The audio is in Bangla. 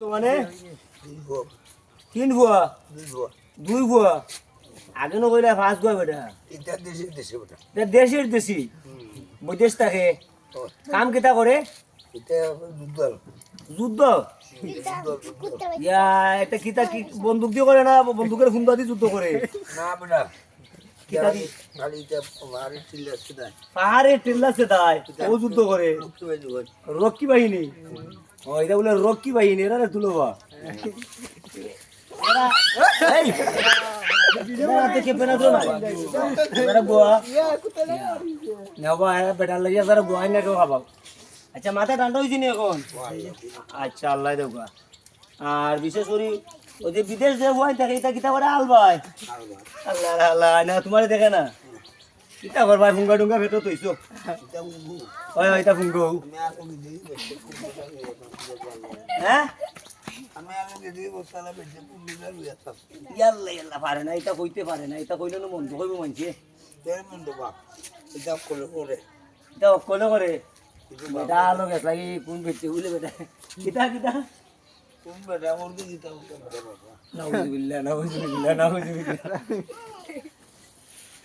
তো মানে তিন ভুয়া দুই ভুয়া আগে না কইলা পাঁচ ভুয়া বেটা দেশের দেশি বিদেশ থাকে কাম কেটা করে যুদ্ধ ইয়া এটা কিতা কি বন্দুক দিয়ে করে না বন্দুকের খুন্দা দিয়ে যুদ্ধ করে না বেটা কিতা দি পাহাড়ে টিল্লা পাহাড়ে টিল্লা সেদায় সেদায় ও যুদ্ধ করে রক্ষী বাহিনী ও এটা বলে রক্ষী বাহিনী এরা না তুলবা দেখে বেনা তো না বেটা গোয়া নেবা বেটার লাগিয়া তারা গোয়াই না কেউ খাবা আচ্ছা মাথা ঠান্ডা হয়েছি নি এখন আচ্ছা আল্লাহ দেবা আর বিশেষ করে ওই যে বিদেশ যে ভয় থাকে এটা কিতা করে আলবাই আল্লাহ আল্লাহ না তোমার দেখে না কিতা কর ভাই ফুঙ্গা টুঙ্গা ভেতর তৈছো ওই ওইটা ফুঙ্গো হ্যাঁ ইয়াল্লা ইয়াল্লা পারে না এটা কইতে পারে না এটা কইলে না মন কইব মানছে এটা অকলে করে বেটা আলো গেছ লাগি কোন বেচে বুঝলে বেটা কিতা কিতা নাউজুবিল্লাহ নাউজুবিল্লাহ নাউজুবিল্লাহ